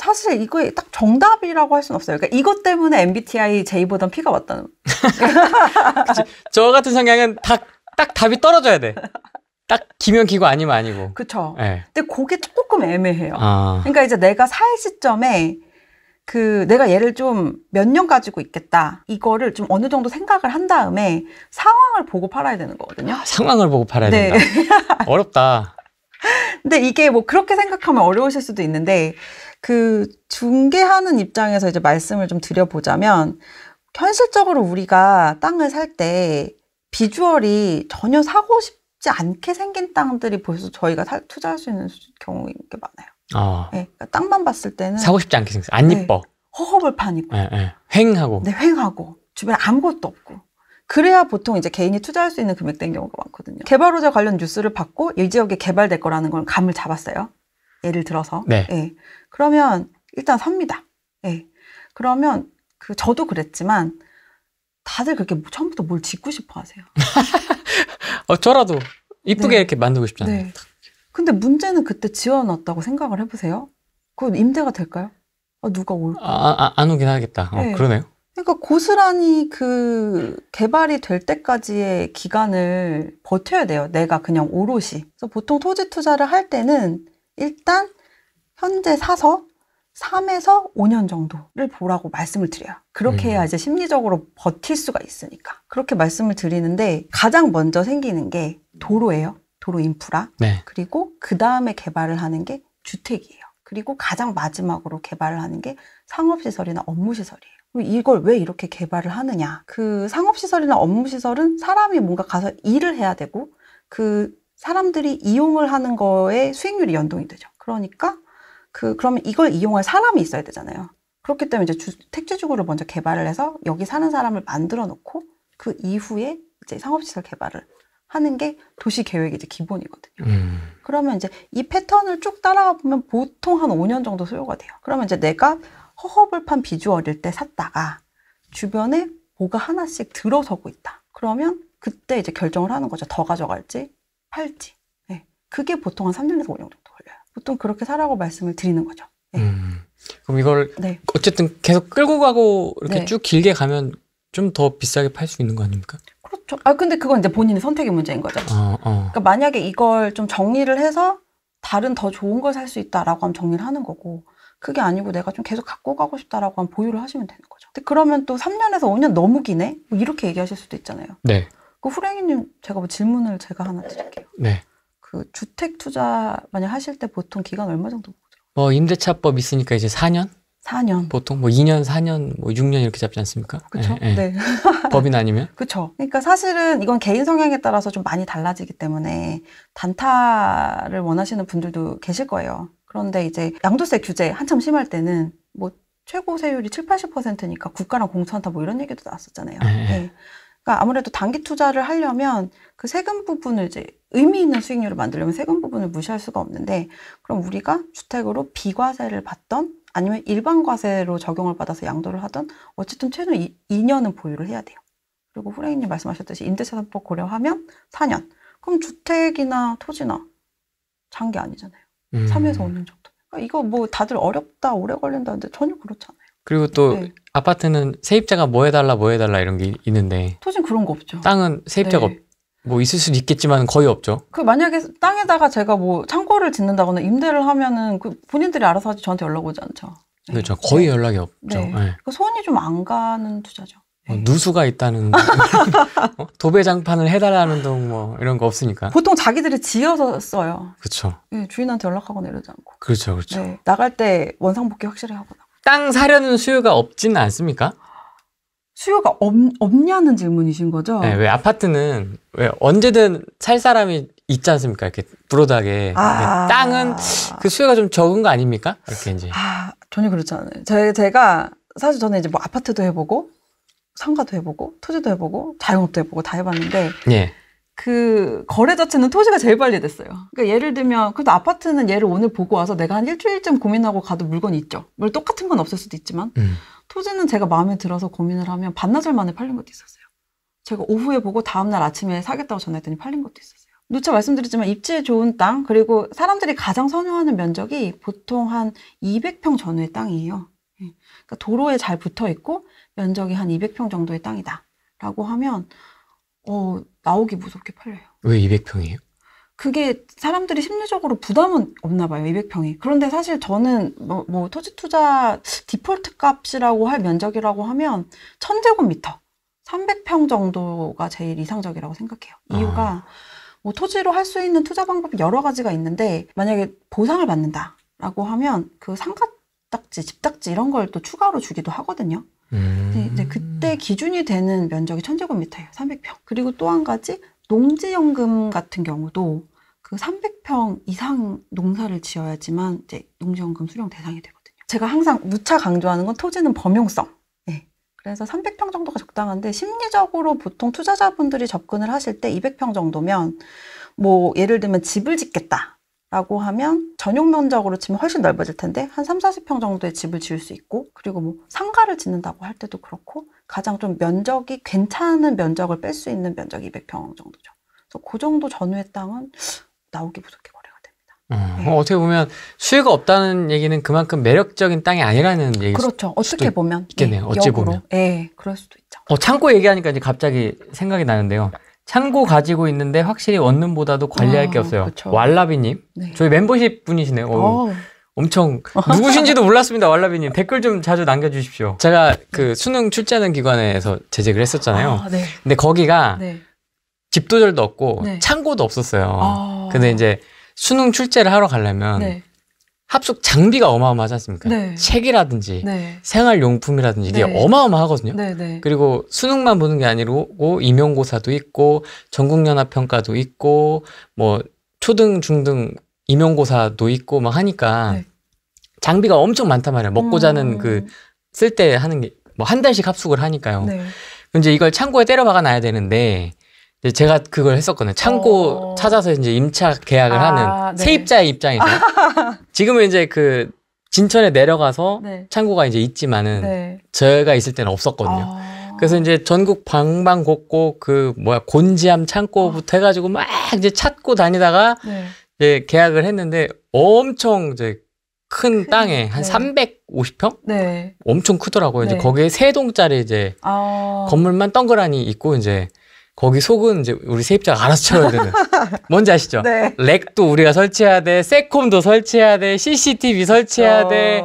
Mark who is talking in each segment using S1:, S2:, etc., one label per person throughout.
S1: 사실 이거에 딱 정답이라고 할 수는 없어요. 그러니까 이것 때문에 MBTI J보단 P가 맞다는.
S2: 저 같은 성향은 딱 답이 떨어져야 돼. 딱 기면 기고 아니면 아니고.
S1: 그쵸.
S2: 네.
S1: 근데 그게 조금 애매해요.
S2: 아.
S1: 그러니까 이제 내가 살 시점에 내가 얘를 좀 몇 년 가지고 있겠다. 이거를 좀 어느 정도 생각을 한 다음에 상황을 보고 팔아야 되는 거거든요.
S2: 상황을 보고 팔아야
S1: 네.
S2: 된다. 어렵다.
S1: 근데 이게 뭐 그렇게 생각하면 어려우실 수도 있는데 중개하는 입장에서 이제 말씀을 좀 드려보자면 현실적으로 우리가 땅을 살 때 비주얼이 전혀 사고 싶지 않게 생긴 땅들이 벌써 저희가 투자할 수 있는 경우인 게 많아요. 네, 그러니까 땅만 봤을 때는
S2: 사고 싶지 않게 생겼어. 안 이뻐.
S1: 허허벌판이고.
S2: 횡하고.
S1: 네, 횡하고. 주변에 아무것도 없고. 그래야 보통 이제 개인이 투자할 수 있는 금액대인 경우가 많거든요. 개발호재 관련 뉴스를 받고 이 지역에 개발될 거라는 걸 감을 잡았어요. 예를 들어서.
S2: 네.
S1: 네. 그러면 일단 삽니다. 네. 그러면 저도 그랬지만 다들 그렇게 처음부터 뭘 짓고 싶어 하세요.
S2: 저라도 이쁘게
S1: 네.
S2: 이렇게 만들고 싶잖아요.
S1: 네. 근데 문제는 그때 지어놨다고 생각을 해보세요. 그건 임대가 될까요? 누가 올까?
S2: 안 오긴 하겠다.
S1: 네.
S2: 그러네요.
S1: 그러니까 고스란히 개발이 될 때까지의 기간을 버텨야 돼요. 내가 그냥 오롯이. 그래서 보통 토지 투자를 할 때는 일단 현재 사서 3에서 5년 정도를 보라고 말씀을 드려요. 그렇게 해야 이제 심리적으로 버틸 수가 있으니까. 그렇게 말씀을 드리는데 가장 먼저 생기는 게 도로예요. 도로 인프라.
S2: 네.
S1: 그리고 그 다음에 개발을 하는 게 주택이에요. 그리고 가장 마지막으로 개발을 하는 게 상업시설이나 업무시설이에요. 이걸 왜 이렇게 개발을 하느냐. 상업시설이나 업무시설은 사람이 뭔가 가서 일을 해야 되고 사람들이 이용을 하는 거에 수익률이 연동이 되죠. 그러니까 그러면 이걸 이용할 사람이 있어야 되잖아요. 그렇기 때문에 이제 택지주구를 먼저 개발을 해서 여기 사는 사람을 만들어 놓고 그 이후에 이제 상업시설 개발을 하는 게 도시계획의 이제 기본이거든요. 그러면 이제 이 패턴을 쭉 따라가 보면 보통 한 5년 정도 소요가 돼요. 그러면 이제 내가 허허벌판 비주얼일 때 샀다가 주변에 뭐가 하나씩 들어서고 있다. 그러면 그때 이제 결정을 하는 거죠. 더 가져갈지 팔지. 네. 그게 보통 한 3년에서 5년 정도 걸려요. 보통 그렇게 사라고 말씀을 드리는 거죠. 네.
S2: 그럼 이걸
S1: 네.
S2: 어쨌든 계속 끌고 가고 이렇게
S1: 네.
S2: 쭉 길게 가면 좀 더 비싸게 팔 수 있는 거 아닙니까?
S1: 그렇죠. 근데 그건 이제 본인의 선택의 문제인 거죠. 그러니까 만약에 이걸 좀 정리를 해서 다른 더 좋은 걸 살 수 있다라고 하면 정리를 하는 거고, 그게 아니고 내가 좀 계속 갖고 가고 싶다라고 하면 보유를 하시면 되는 거죠. 근데 그러면 또 3년에서 5년 너무 기네? 뭐 이렇게 얘기하실 수도 있잖아요.
S2: 네.
S1: 후랭이님, 제가 질문을 하나 드릴게요.
S2: 네.
S1: 주택 투자 만약 하실 때 보통 기간 얼마 정도 보죠?
S2: 임대차법 있으니까 이제 4년?
S1: 4년.
S2: 보통 2년, 4년, 6년 이렇게 잡지 않습니까?
S1: 그렇죠.
S2: 네.
S1: 네.
S2: 법인 아니면?
S1: 그렇죠. 그러니까 사실은 이건 개인 성향에 따라서 좀 많이 달라지기 때문에 단타를 원하시는 분들도 계실 거예요. 그런데 이제 양도세 규제 한참 심할 때는 최고 세율이 70~80%니까 국가랑 공투한다 이런 얘기도 나왔었잖아요. 네. 그러니까 아무래도 단기 투자를 하려면 그 세금 부분을 이제 의미 있는 수익률을 만들려면 세금 부분을 무시할 수가 없는데, 그럼 우리가 주택으로 비과세를 받던 아니면 일반 과세로 적용을 받아서 양도를 하던 어쨌든 최소 2년은 보유를 해야 돼요. 그리고 후레이님 말씀하셨듯이 임대차 3법 고려하면 4년. 그럼 주택이나 토지나 장기 아니잖아요. 3에서 5년 정도. 그러니까 이거 다들 어렵다, 오래 걸린다는데 전혀 그렇지 않아요.
S2: 그리고 또 아파트는 세입자가 뭐 해달라 이런 게 있는데,
S1: 토지는 그런 거 없죠.
S2: 땅은 세입자가 있을 수도 있겠지만 거의 없죠.
S1: 만약에 땅에다가 제가 창고를 짓는다거나 임대를 하면은 본인들이 알아서 하지 저한테 연락 오지 않죠. 네.
S2: 그렇죠. 거의 연락이 없죠.
S1: 네.
S2: 네.
S1: 손이 좀 안 가는 투자죠. 네.
S2: 누수가 있다는 도배장판을 해달라는 등 이런 거 없으니까.
S1: 보통 자기들이 지어서 써요.
S2: 그렇죠.
S1: 네, 주인한테 연락하거나 이러지 않고.
S2: 그렇죠.
S1: 네, 나갈 때 원상복귀 확실히 하거나.
S2: 땅 사려는 수요가 없지는 않습니까?
S1: 수요가 없냐는 질문이신 거죠?
S2: 네, 왜 아파트는 왜 언제든 살 사람이 있지 않습니까? 이렇게 브로드하게. 땅은 그 수요가 좀 적은 거 아닙니까? 이렇게 이제.
S1: 전혀 그렇지 않아요. 제가 사실 저는 이제 아파트도 해보고 상가도 해보고 토지도 해보고 자영업도 해보고 다 해봤는데 그 거래 자체는 토지가 제일 빨리 됐어요. 그러니까 예를 들면 그래도 아파트는 얘를 오늘 보고 와서 내가 한 일주일쯤 고민하고 가도 물건이 있죠. 물론 똑같은 건 없을 수도 있지만 토지는 제가 마음에 들어서 고민을 하면 반나절 만에 팔린 것도 있었어요. 제가 오후에 보고 다음날 아침에 사겠다고 전화했더니 팔린 것도 있었어요. 누차 말씀드렸지만 입지에 좋은 땅, 그리고 사람들이 가장 선호하는 면적이 보통 한 200평 전후의 땅이에요. 그러니까 도로에 잘 붙어 있고 면적이 한 200평 정도의 땅이다 라고 하면 나오기 무섭게 팔려요.
S2: 왜 200평이에요?
S1: 그게 사람들이 심리적으로 부담은 없나 봐요, 200평이. 그런데 사실 저는 뭐 토지 투자 디폴트 값이라고 할 면적이라고 하면 1000제곱미터, 300평 정도가 제일 이상적이라고 생각해요. 이유가 뭐 토지로 할 수 있는 투자 방법이 여러 가지가 있는데, 만약에 보상을 받는다라고 하면 그 상가딱지, 집딱지 이런 걸 또 추가로 주기도 하거든요. 이제 그때 기준이 되는 면적이 1000제곱미터예요, 300평. 그리고 또 한 가지, 농지연금 같은 경우도 그 300평 이상 농사를 지어야지만 이제 농지연금 수령 대상이 되거든요. 제가 항상 누차 강조하는 건 토지는 범용성. 네. 그래서 300평 정도가 적당한데, 심리적으로 보통 투자자분들이 접근을 하실 때 200평 정도면, 뭐 예를 들면 집을 짓겠다라고 하면 전용 면적으로 치면 훨씬 넓어질 텐데 한 3, 40평 정도의 집을 지을 수 있고, 그리고 뭐 상가를 짓는다고 할 때도 그렇고 가장 좀 면적이 괜찮은 면적을 뺄 수 있는 면적이 200평 정도죠. 그래서 그 정도 전후의 땅은 나오기 무섭게 거래가 됩니다. 네.
S2: 어떻게 보면 수요가 없다는 얘기는 그만큼 매력적인 땅이 아니라는 얘기일
S1: 그렇죠. 어떻게 보면
S2: 있겠네요.
S1: 네,
S2: 어찌
S1: 역으로.
S2: 보면.
S1: 네, 그럴 수도 있죠.
S2: 창고 얘기하니까 이제 갑자기 생각이 나는데요. 창고 가지고 있는데 확실히 원룸보다도 관리할 게 없어요.
S1: 그쵸.
S2: 왈라비님,
S1: 네.
S2: 저희 멤버십 분이시네요. 엄청 누구신지도 몰랐습니다. 왈라비님, 댓글 좀 자주 남겨주십시오. 제가 그 수능 출제하는 기관에서 재직을 했었잖아요.
S1: 네.
S2: 근데 거기가
S1: 네.
S2: 집도절도 없고
S1: 네.
S2: 창고도 없었어요. 근데 이제 수능 출제를 하러 가려면
S1: 네.
S2: 합숙 장비가 어마어마하지 않습니까?
S1: 네.
S2: 책이라든지
S1: 네.
S2: 생활용품이라든지 이게
S1: 네.
S2: 어마어마하거든요.
S1: 네. 네.
S2: 그리고 수능만 보는 게 아니고 임용고사도 있고 전국연합평가도 있고 뭐 초등 중등 임용고사도 있고 막 하니까
S1: 네.
S2: 장비가 엄청 많단 말이에요. 먹고 자는 그 쓸 때 하는 게 뭐 한 달씩 합숙을 하니까요.
S1: 네.
S2: 이제 이걸 창고에 때려 박아 놔야 되는데 이제 제가 그걸 했었거든요. 창고 찾아서 이제 임차 계약을 하는
S1: 네.
S2: 세입자의 입장에서. 지금은 이제 그 진천에 내려가서
S1: 네.
S2: 창고가 이제 있지만은
S1: 네.
S2: 제가 있을 때는 없었거든요. 그래서 이제 전국 방방곡곡 그 곤지암 창고부터 해가지고 막 이제 찾고 다니다가
S1: 네.
S2: 이제 계약을 했는데 엄청 이제 큰 땅에 한
S1: 네.
S2: 350평?
S1: 네.
S2: 엄청 크더라고요. 이제
S1: 네.
S2: 거기에 3동짜리 이제 건물만 덩그러니 있고 이제 거기 속은 이제 우리 세입자가 알아서 채워야 되는. 뭔지 아시죠?
S1: 네.
S2: 렉도 우리가 설치해야 돼, 세콤도 설치해야 돼, CCTV 설치해야 돼,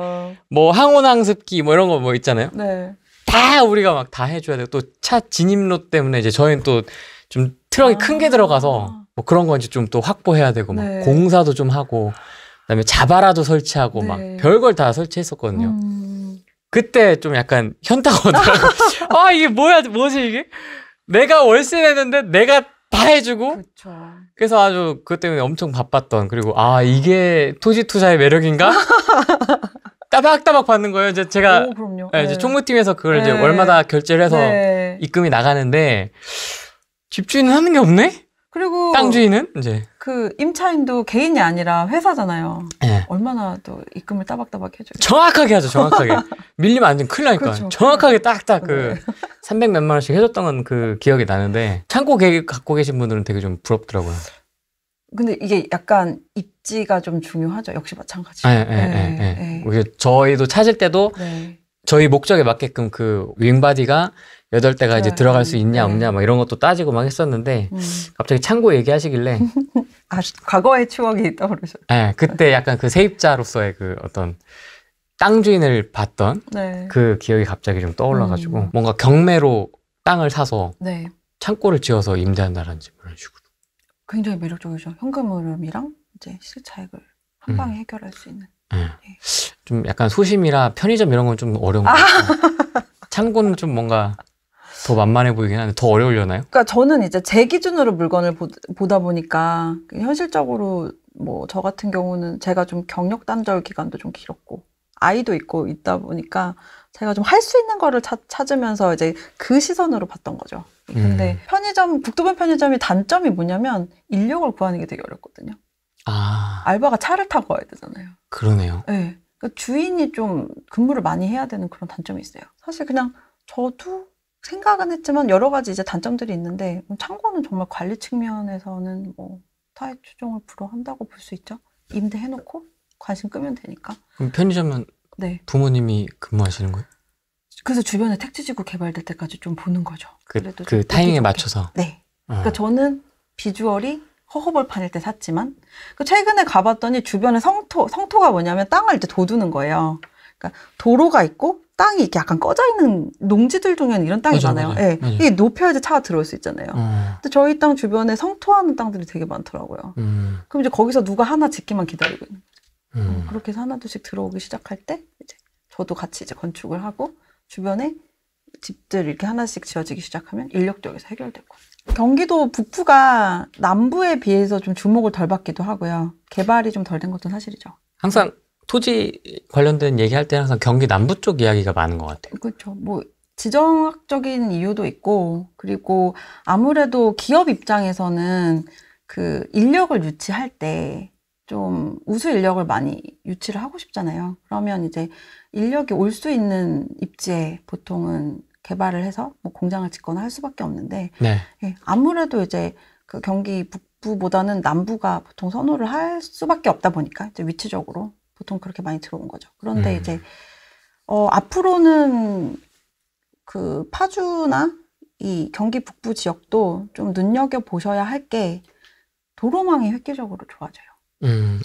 S2: 뭐 항온항습기 뭐 이런 거 뭐 있잖아요.
S1: 네.
S2: 다 우리가 막 다 해줘야 돼. 또 차 진입로 때문에 이제 저희는 또 좀 트럭이 큰 게 들어가서 뭐 그런 거 이제 좀 또 확보해야 되고 막
S1: 네.
S2: 공사도 좀 하고 그다음에 자바라도 설치하고
S1: 네.
S2: 막 별걸 다 설치했었거든요. 그때 좀 약간 현타가 오더라고요. 아 이게 뭐지 이게? 내가 월세 내는데 내가 다 해주고.
S1: 그렇죠.
S2: 그래서 아주 그것 때문에 엄청 바빴던, 그리고 이게 토지 투자의 매력인가? 따박따박 받는 거예요. 이제 제가
S1: 그럼요.
S2: 이제 총무팀에서 그걸 이제
S1: 네.
S2: 월마다 결제를 해서
S1: 네.
S2: 입금이 나가는데 집주인은 하는 게 없네?
S1: 그리고
S2: 땅 주인은 이제
S1: 그 임차인도 개인이 아니라 회사잖아요.
S2: 네.
S1: 얼마나 또 입금을 따박따박 해줘요.
S2: 정확하게 하죠. 정확하게. 밀리면 안 되면 큰일 나니까.
S1: 그렇죠.
S2: 정확하게 딱딱
S1: 네.
S2: 300 몇만 원씩 해줬던 건 그 기억이 나는데 창고 계획 갖고 계신 분들은 되게 좀 부럽더라고요.
S1: 근데 이게 약간 입지가 좀 중요하죠. 역시 마찬가지.
S2: 네. 저희도 찾을 때도
S1: 네.
S2: 저희 목적에 맞게끔 그 윙바디가 8대가 이제 들어갈 수 있냐
S1: 네.
S2: 없냐 막 이런 것도 따지고 막 했었는데 갑자기 창고 얘기하시길래
S1: 과거의 추억이 떠오르셨죠.
S2: 네, 그때 약간 그 세입자로서의 그 어떤 땅 주인을 봤던
S1: 네.
S2: 그 기억이 갑자기 좀 떠올라가지고 뭔가 경매로 땅을 사서
S1: 네.
S2: 창고를 지어서 임대한다든지 이런 식으로.
S1: 굉장히 매력적이죠. 현금 흐름이랑 이제 시세 차익을 한 방에 해결할 수 있는.
S2: 네. 좀 약간 소심이라 편의점 이런 건 좀 어려운 것 같아요. 창고는 좀 뭔가 더 만만해 보이긴 하는데 더 어려우려나요?
S1: 그러니까 저는 이제 제 기준으로 물건을 보다 보니까 현실적으로 뭐 저 같은 경우는 제가 좀 경력 단절 기간도 좀 길었고 아이도 있고 있다 보니까 제가 좀 할 수 있는 거를 찾으면서 이제 그 시선으로 봤던 거죠. 근데 북두번 편의점이 단점이 뭐냐면 인력을 구하는 게 되게 어렵거든요. 알바가 차를 타고 와야 되잖아요.
S2: 그러네요.
S1: 네. 그러니까 주인이 좀 근무를 많이 해야 되는 그런 단점이 있어요. 사실 그냥 저도 생각은 했지만 여러 가지 이제 단점들이 있는데 창고는 정말 관리 측면에서는 뭐 타입 추종을 불허한다고 볼 수 있죠. 임대해놓고 관심 끄면 되니까.
S2: 그럼 편의점은
S1: 네.
S2: 부모님이 근무하시는 거예요?
S1: 그래서 주변에 택지지구 개발될 때까지 좀 보는 거죠.
S2: 그 타이밍에 맞춰서?
S1: 네. 그러니까 저는 비주얼이 허허벌판일 때 샀지만 최근에 가봤더니 주변에 성토가 뭐냐면 땅을 이제 도두는 거예요. 그러니까 도로가 있고 땅이 이렇게 약간 꺼져 있는 농지들 중에는 이런 땅이 많아요. 네. 이게 높여야지 차가 들어올 수 있잖아요. 근데 저희 땅 주변에 성토하는 땅들이 되게 많더라고요. 그럼 이제 거기서 누가 하나 짓기만 기다리고 있는 거죠. 그렇게 해서 하나둘씩 들어오기 시작할 때 이제 저도 같이 이제 건축을 하고 주변에 집들 이렇게 하나씩 지어지기 시작하면 인력도 여기서 해결되고. 경기도 북부가 남부에 비해서 좀 주목을 덜 받기도 하고요. 개발이 좀 덜 된 것도 사실이죠.
S2: 항상 토지 관련된 얘기할 때 항상 경기 남부 쪽 이야기가 많은 것 같아요.
S1: 그렇죠. 뭐 지정학적인 이유도 있고 그리고 아무래도 기업 입장에서는 그 인력을 유치할 때 좀 우수 인력을 많이 유치를 하고 싶잖아요. 그러면 이제 인력이 올 수 있는 입지에 보통은 개발을 해서 뭐 공장을 짓거나 할 수밖에 없는데
S2: 네.
S1: 예, 아무래도 이제 그 경기 북부보다는 남부가 보통 선호를 할 수밖에 없다 보니까 이제 위치적으로 보통 그렇게 많이 들어온 거죠. 그런데 이제 앞으로는 그 파주나 이 경기 북부 지역도 좀 눈여겨 보셔야 할 게 도로망이 획기적으로 좋아져요.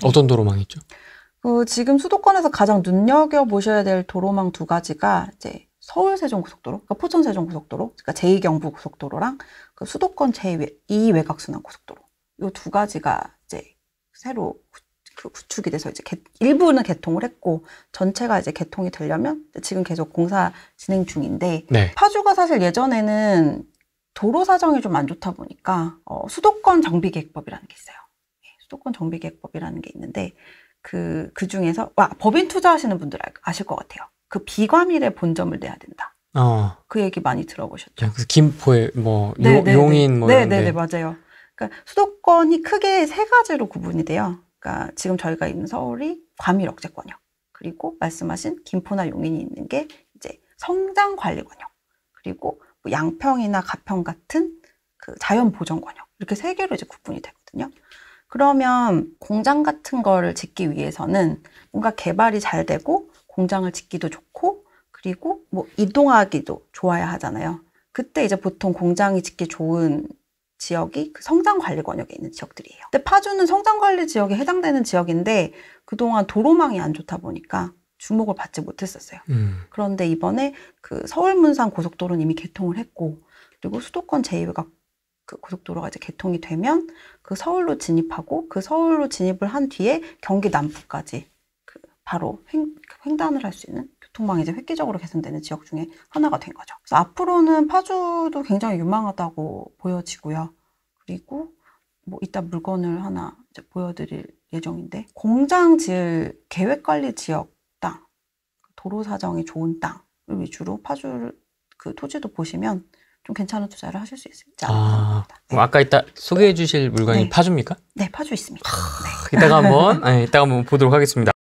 S2: 어떤 도로망이 있죠?
S1: 지금 수도권에서 가장 눈여겨 보셔야 될 도로망 두 가지가 이제 서울 세종고속도로, 그러니까 포천 세종고속도로, 그러니까 제2경부 고속도로랑 그 수도권 제2 외곽순환 고속도로. 이 두 가지가 이제 새로 구축이 돼서 이제 일부는 개통을 했고 전체가 이제 개통이 되려면 지금 계속 공사 진행 중인데
S2: 네.
S1: 파주가 사실 예전에는 도로 사정이 좀 안 좋다 보니까 수도권 정비계획법이라는 게 있어요. 수도권 정비계획법이라는 게 있는데 그 중에서 법인 투자하시는 분들 아실 것 같아요. 그 비과밀의 본점을 내야 된다. 그 얘기 많이 들어보셨죠?
S2: 김포에 뭐 용인 뭐
S1: 네네네 맞아요. 그러니까 수도권이 크게 세 가지로 구분이 돼요. 그러니까 지금 저희가 있는 서울이 과밀 억제 권역, 그리고 말씀하신 김포나 용인이 있는 게 이제 성장 관리 권역, 그리고 뭐 양평이나 가평 같은 그 자연 보전 권역, 이렇게 세 개로 이제 구분이 되거든요. 그러면 공장 같은 거를 짓기 위해서는 뭔가 개발이 잘 되고 공장을 짓기도 좋고 그리고 뭐 이동하기도 좋아야 하잖아요. 그때 이제 보통 공장이 짓기 좋은 지역이 그 성장관리권역에 있는 지역들이에요. 근데 파주는 성장관리 지역에 해당되는 지역인데 그동안 도로망이 안 좋다 보니까 주목을 받지 못했었어요. 그런데 이번에 그 서울문산 고속도로는 이미 개통을 했고 그리고 수도권 제2외곽 그 고속도로가 이제 개통이 되면 그 서울로 진입하고 그 서울로 진입을 한 뒤에 경기 남부까지 그 바로 횡단을 할 수 있는 교통망이 이제 획기적으로 개선되는 지역 중에 하나가 된 거죠. 그래서 앞으로는 파주도 굉장히 유망하다고 보여지고요. 그리고 뭐 이따 물건을 하나 이제 보여드릴 예정인데 공장 지을 계획관리 지역 땅, 도로 사정이 좋은 땅을 위주로 파주 그 토지도 보시면 좀 괜찮은 투자를 하실 수 있지 않을까 합니다. 네.
S2: 아까 이따 소개해 주실 물건이
S1: 네.
S2: 파주입니까?
S1: 네, 파주 있습니다. 네.
S2: 이따가 한번 보도록 하겠습니다.